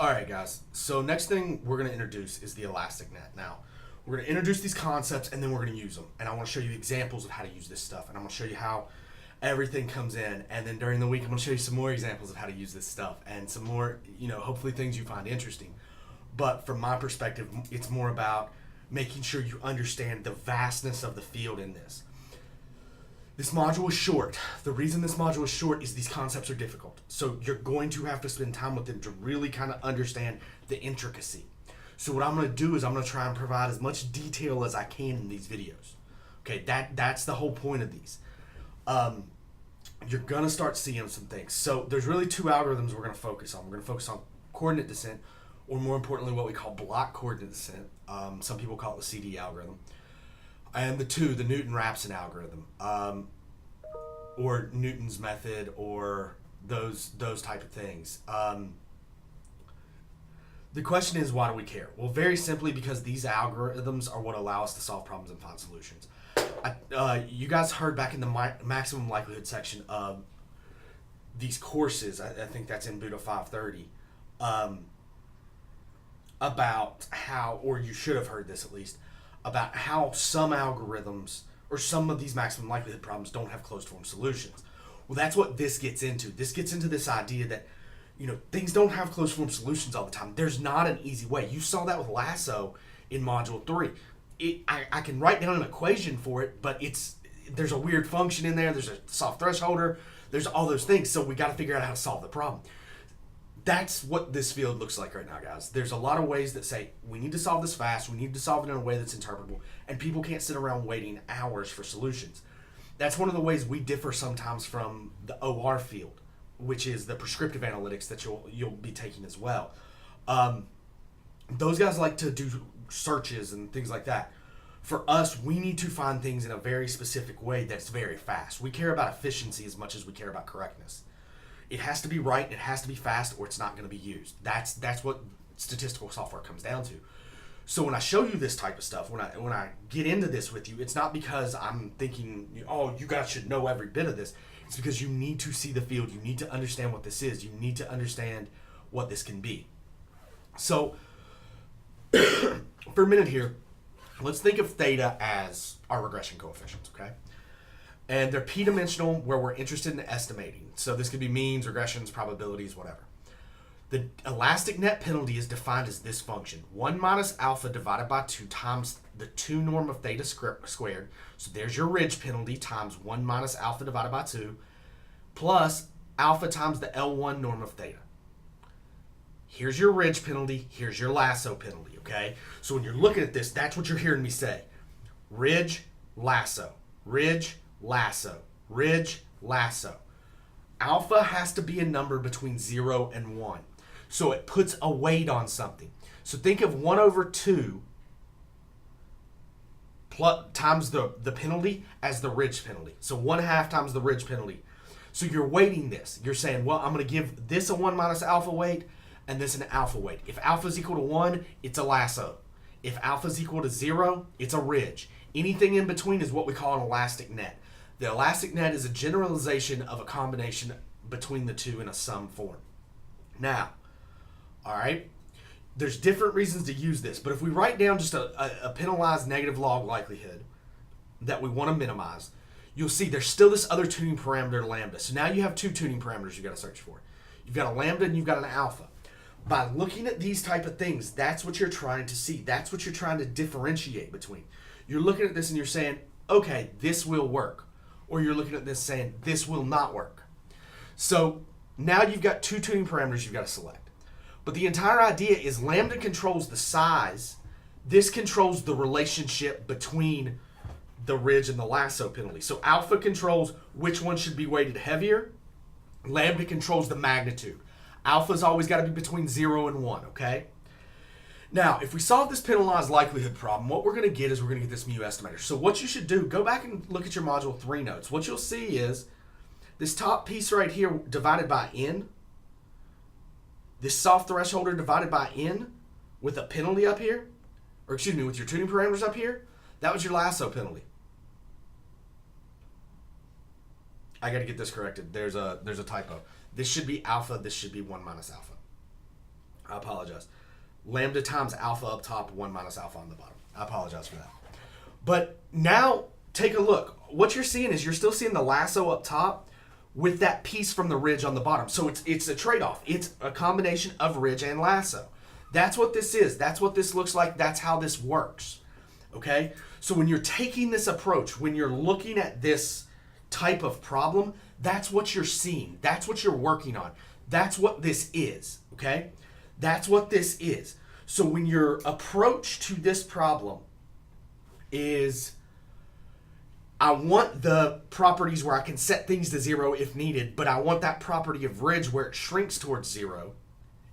All right, guys. So next thing we're going to introduce is the elastic net. Now, we're going to introduce these concepts and then we're going to use them. And I want to show you examples of how to use this stuff. And I'm going to show you how everything comes in. And then during the week, I'm going to show you some more examples of how to use this stuff and some more, hopefully things you find interesting. But from my perspective, it's more about making sure you understand the vastness of the field in this. This module is short. The reason this module is short is these concepts are difficult. So you're going to have to spend time with them to really kind of understand the intricacy. So what I'm going to do is I'm going to try and provide as much detail as I can in these videos. Okay, that's the whole point of these. You're going to start seeing some things. So there's really two algorithms we're going to focus on. We're going to focus on coordinate descent, or more importantly, what we call block coordinate descent. Some people call it the CD algorithm. And the Newton-Raphson algorithm, or Newton's method, or those type of things. The question is, why do we care? Well, very simply because these algorithms are what allow us to solve problems and find solutions. You guys heard back in the maximum likelihood section of these courses, I think that's in BUDA535, about how, or you should have heard this at least, about how some algorithms or some of these maximum likelihood problems don't have closed form solutions. Well, that's what this gets into. This gets into this idea that, things don't have closed form solutions all the time. There's not an easy way. You saw that with lasso in Module 3. I can write down an equation for it, but there's a weird function in there. There's a soft thresholder. There's all those things. So we got to figure out how to solve the problem. That's what this field looks like right now, guys. There's a lot of ways that say, we need to solve this fast, we need to solve it in a way that's interpretable, and people can't sit around waiting hours for solutions. That's one of the ways we differ sometimes from the OR field, which is the prescriptive analytics that you'll be taking as well. Those guys like to do searches and things like that. For us, we need to find things in a very specific way that's very fast. We care about efficiency as much as we care about correctness. It has to be right, it has to be fast, or it's not going to be used. That's what statistical software comes down to. So when I show you this type of stuff, when I get into this with you, it's not because I'm thinking, oh, you guys should know every bit of this. It's because you need to see the field. You need to understand what this is. You need to understand what this can be. So for a minute here, let's think of theta as our regression coefficients, okay? And they're p-dimensional, where we're interested in estimating. So this could be means, regressions, probabilities, whatever. The elastic net penalty is defined as this function: 1 minus alpha divided by 2 times the 2 norm of theta squared. So there's your ridge penalty times 1 minus alpha divided by 2 plus alpha times the L1 norm of theta. Here's your ridge penalty. Here's your lasso penalty, okay? So when you're looking at this, that's what you're hearing me say. Ridge, lasso, ridge, lasso, ridge, lasso. Alpha has to be a number between 0 and 1. So it puts a weight on something. So think of 1 over 2 plus, times the penalty as the ridge penalty. So 1/2 times the ridge penalty. So you're weighting this. You're saying, well, I'm going to give this a 1 minus alpha weight and this an alpha weight. If alpha is equal to 1, it's a lasso. If alpha is equal to 0, it's a ridge. Anything in between is what we call an elastic net. The elastic net is a generalization of a combination between the two in a sum form. Now, all right, there's different reasons to use this, but if we write down just a penalized negative log likelihood that we want to minimize, you'll see there's still this other tuning parameter, lambda. So now you have 2 tuning parameters you got to search for. You've got a lambda and you've got an alpha. By looking at these type of things, that's what you're trying to see. That's what you're trying to differentiate between. You're looking at this and you're saying, okay, this will work. Or you're looking at this saying, this will not work. So now you've got 2 tuning parameters you've got to select. But the entire idea is lambda controls the size. This controls the relationship between the ridge and the lasso penalty. So alpha controls which one should be weighted heavier. Lambda controls the magnitude. Alpha's always got to be between 0 and 1, okay? Now, if we solve this penalized likelihood problem, what we're going to get is we're going to get this mu estimator. So what you should do, go back and look at your Module 3 notes. What you'll see is this top piece right here divided by n, this soft thresholder divided by n with a penalty up here, or excuse me, with your tuning parameters up here, that was your lasso penalty. I got to get this corrected. There's a typo. This should be alpha. This should be 1 minus alpha. I apologize. Lambda times alpha up top, 1 minus alpha on the bottom. I apologize for that. But now, take a look. What you're seeing is you're still seeing the lasso up top with that piece from the ridge on the bottom. So it's a trade-off. It's a combination of ridge and lasso. That's what this is. That's what this looks like. That's how this works. Okay? So when you're taking this approach, when you're looking at this type of problem, that's what you're seeing. That's what you're working on. That's what this is. Okay? That's what this is. So when your approach to this problem is, I want the properties where I can set things to 0 if needed, but I want that property of ridge where it shrinks towards 0,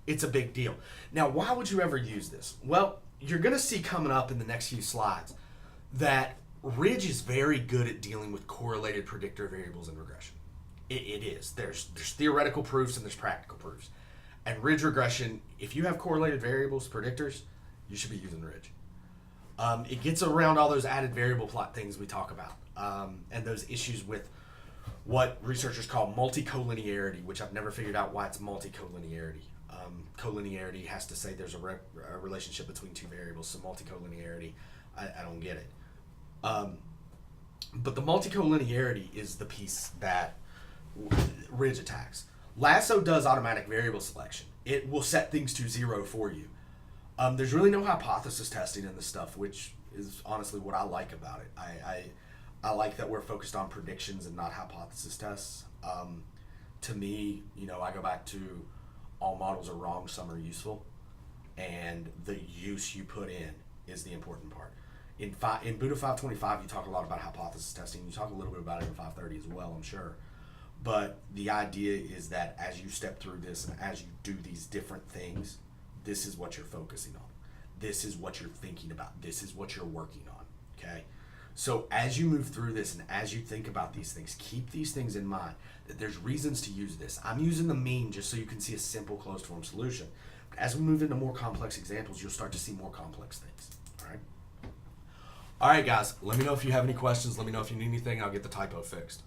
it's a big deal. Now, why would you ever use this? Well, you're going to see coming up in the next few slides that ridge is very good at dealing with correlated predictor variables in regression. It is. There's theoretical proofs and there's practical proofs. And ridge regression, if you have correlated variables, predictors, you should be using ridge. It gets around all those added variable plot things we talk about, and those issues with what researchers call multicollinearity, which I've never figured out why it's multicollinearity. Collinearity has to say there's a relationship between two variables, so multicollinearity, I don't get it. But the multicollinearity is the piece that ridge attacks. Lasso does automatic variable selection. It will set things to 0 for you. There's really no hypothesis testing in this stuff, which is honestly what I like about it. I like that we're focused on predictions and not hypothesis tests. To me, I go back to all models are wrong, some are useful, and the use you put in is the important part. In BUDA535, you talk a lot about hypothesis testing. You talk a little bit about it in 530 as well, I'm sure. But the idea is that as you step through this and as you do these different things, this is what you're focusing on. This is what you're thinking about. This is what you're working on, okay? So as you move through this and as you think about these things, keep these things in mind, that there's reasons to use this. I'm using the mean just so you can see a simple closed form solution. But as we move into more complex examples, you'll start to see more complex things, all right? All right, guys, let me know if you have any questions. Let me know if you need anything. I'll get the typo fixed.